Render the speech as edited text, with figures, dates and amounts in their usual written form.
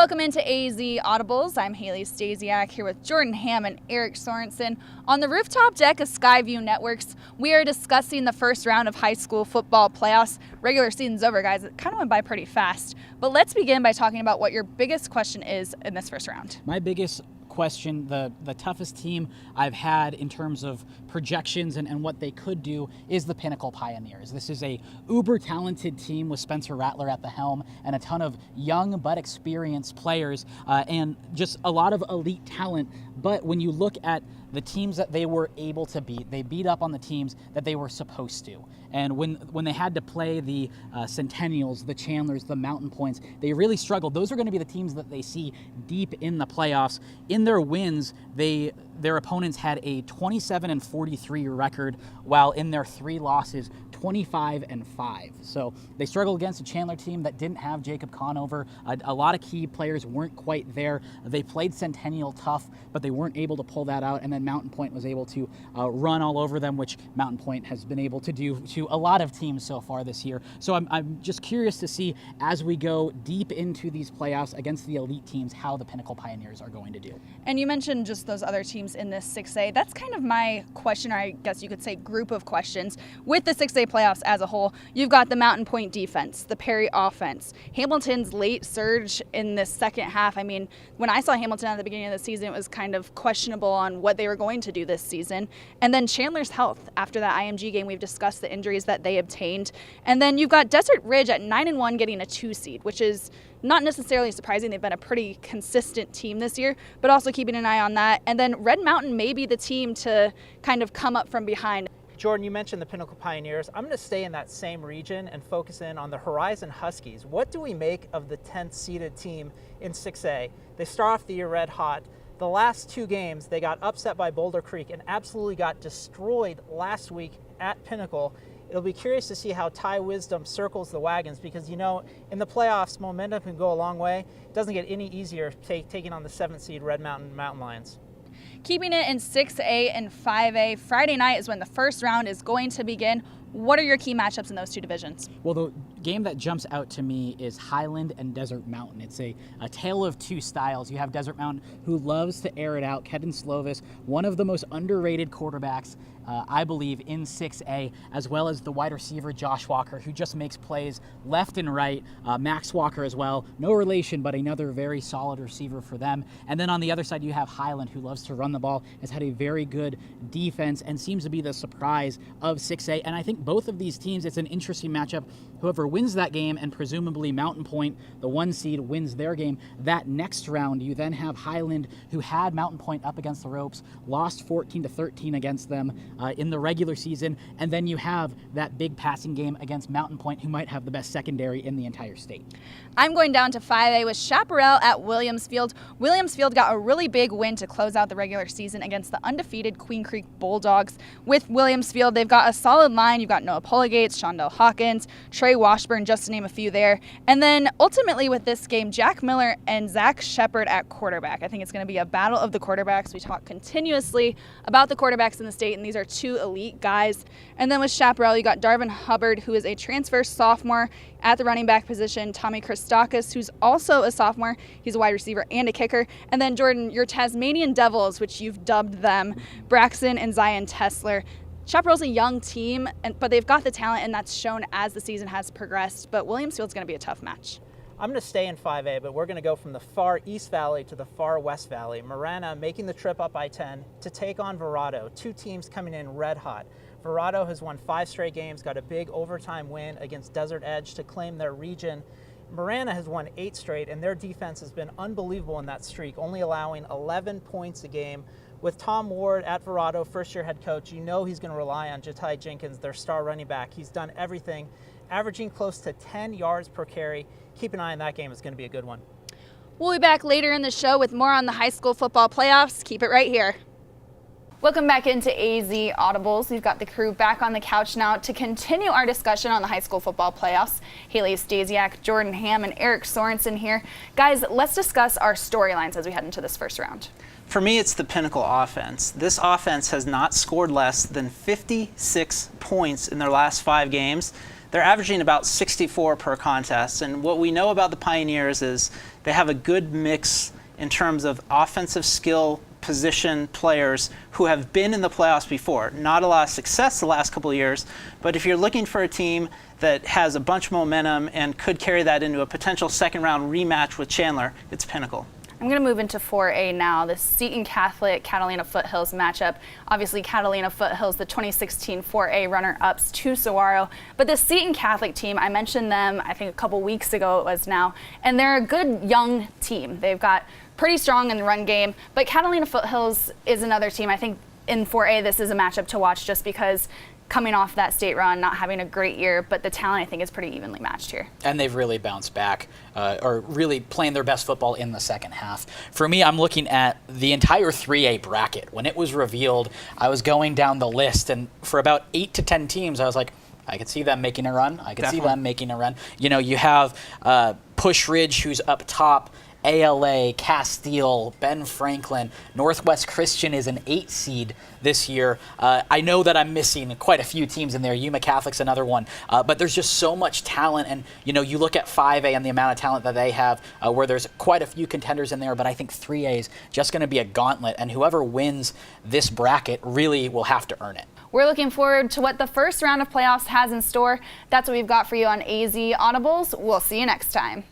Welcome into AZ Audibles. I'm Haley Stasiak here with Jordan Ham and Eric Sorensen. On the rooftop deck of Skyview Networks, we are discussing the first round of high school football playoffs. Regular season's over, guys. It kind of went by pretty fast. But let's begin by talking about what your biggest question is in this first round. My biggest question, the toughest team I've had in terms of projections and what they could do is the Pinnacle Pioneers. This is a uber talented team with Spencer Rattler at the helm and a ton of young but experienced players and just a lot of elite talent. But when you look at the teams that they were able to beat, they beat up on the teams that they were supposed to. And when they had to play the Centennials, the Chandlers, the Mountain Points, they really struggled. Those are going to be the teams that they see deep in the playoffs. In their wins, their opponents had a 27-43 record, while in their 3 losses, 25-5. So they struggled against a Chandler team that didn't have Jacob Conover. A lot of key players weren't quite there. They played Centennial tough, but they weren't able to pull that out. And then Mountain Point was able to run all over them, which Mountain Point has been able to do to a lot of teams so far this year. So I'm just curious to see, as we go deep into these playoffs against the elite teams, how the Pinnacle Pioneers are going to do. And you mentioned just those other teams in this 6A. That's kind of my question, or I guess you could say group of questions. With the 6A playoffs as a whole, you've got the Mountain Point defense, the Perry offense, Hamilton's late surge in the second half. I mean, when I saw Hamilton at the beginning of the season, it was kind of questionable on what they were going to do this season. And then Chandler's health after that IMG game. We've discussed the injuries that they obtained. And then you've got Desert Ridge at 9-1 getting a 2 seed, which is not necessarily surprising. They've been a pretty consistent team this year, but also keeping an eye on that. And then Red Mountain may be the team to kind of come up from behind. Jordan, you mentioned the Pinnacle Pioneers. I'm going to stay in that same region and focus in on the Horizon Huskies. What do we make of the 10th seeded team in 6A? They start off the year red hot. The last 2 games, they got upset by Boulder Creek and absolutely got destroyed last week at Pinnacle. It'll be curious to see how Ty Wisdom circles the wagons because, you know, in the playoffs, momentum can go a long way. It doesn't get any easier taking on the 7th seed Red Mountain Lions. Keeping it in 6A and 5A, Friday night is when the first round is going to begin. What are your key matchups in those 2 divisions? Well, the game that jumps out to me is Highland and Desert Mountain. It's a tale of 2 styles. You have Desert Mountain, who loves to air it out. Kedon Slovis, one of the most underrated quarterbacks, I believe, in 6A, as well as the wide receiver Josh Walker, who just makes plays left and right. Max Walker as well. No relation, but another very solid receiver for them. And then on the other side, you have Highland, who loves to run the ball, has had a very good defense, and seems to be the surprise of 6A. And I think both of these teams, it's an interesting matchup. Whoever wins that game, and presumably Mountain Point, the 1 seed, wins their game, that next round you then have Highland, who had Mountain Point up against the ropes, lost 14-13 against them in the regular season, and then you have that big passing game against Mountain Point, who might have the best secondary in the entire state. I'm going down to 5A with Chaparral at Williamsfield. Williamsfield got a really big win to close out the regular season against the undefeated Queen Creek Bulldogs. With Williamsfield, they've got a solid line. You've got Noah Polegates, Shondell Hawkins, Trey Washburn, just to name a few there. And then ultimately with this game, Jack Miller and Zach Shepard at quarterback. I think it's going to be a battle of the quarterbacks. We talk continuously about the quarterbacks in the state, and these are 2 elite guys. And then with Chaparral, you got Darvin Hubbard, who is a transfer sophomore at the running back position, Tommy Christakis, who's also a sophomore. He's a wide receiver and a kicker. And then, Jordan, your Tasmanian Devils, which you've dubbed them, Braxton and Zion Tesler. Chaparral's a young team, but they've got the talent, and that's shown as the season has progressed. But Williamsfield's going to be a tough match. I'm going to stay in 5A, but we're going to go from the far East Valley to the far West Valley. Marana making the trip up I-10 to take on Verrado, 2 teams coming in red hot. Verrado has won 5 straight games, got a big overtime win against Desert Edge to claim their region. Marana has won 8 straight, and their defense has been unbelievable in that streak, only allowing 11 points a game. With Tom Ward at Verrado, first-year head coach, you know he's going to rely on Jatai Jenkins, their star running back. He's done everything, averaging close to 10 yards per carry. Keep an eye on that game. It's going to be a good one. We'll be back later in the show with more on the high school football playoffs. Keep it right here. Welcome back into AZ Audibles. We've got the crew back on the couch now to continue our discussion on the high school football playoffs. Haley Stasiak, Jordan Ham, and Eric Sorensen here. Guys, let's discuss our storylines as we head into this first round. For me, it's the Pinnacle offense. This offense has not scored less than 56 points in their last 5 games. they're averaging about 64 per contest. And what we know about the Pioneers is they have a good mix in terms of offensive skill, position players who have been in the playoffs before. Not a lot of success the last couple of years, but if you're looking for a team that has a bunch of momentum and could carry that into a potential second round rematch with Chandler, it's Pinnacle. I'm going to move into 4A now, the Seton Catholic Catalina Foothills matchup. Obviously, Catalina Foothills, the 2016 4A runner-ups to Saguaro. But the Seton Catholic team, I mentioned them, I think a couple weeks ago it was now, and they're a good young team. They've got pretty strong in the run game, but Catalina Foothills is another team. I think in 4A this is a matchup to watch just because coming off that state run, not having a great year, but the talent I think is pretty evenly matched here. And they've really bounced back, or really playing their best football in the second half. For me, I'm looking at the entire 3A bracket. When it was revealed, I was going down the list, and for about 8 to 10 teams, I was like, I could see them making a run. I could see them making a run. You know, you have Push Ridge, who's up top, ALA, Castile, Ben Franklin, Northwest Christian is an 8 seed this year. I know that I'm missing quite a few teams in there. Yuma Catholic's another one. But there's just so much talent. And, you know, you look at 5A and the amount of talent that they have, where there's quite a few contenders in there. But I think 3A is just going to be a gauntlet. And whoever wins this bracket really will have to earn it. We're looking forward to what the first round of playoffs has in store. That's what we've got for you on AZ Audibles. We'll see you next time.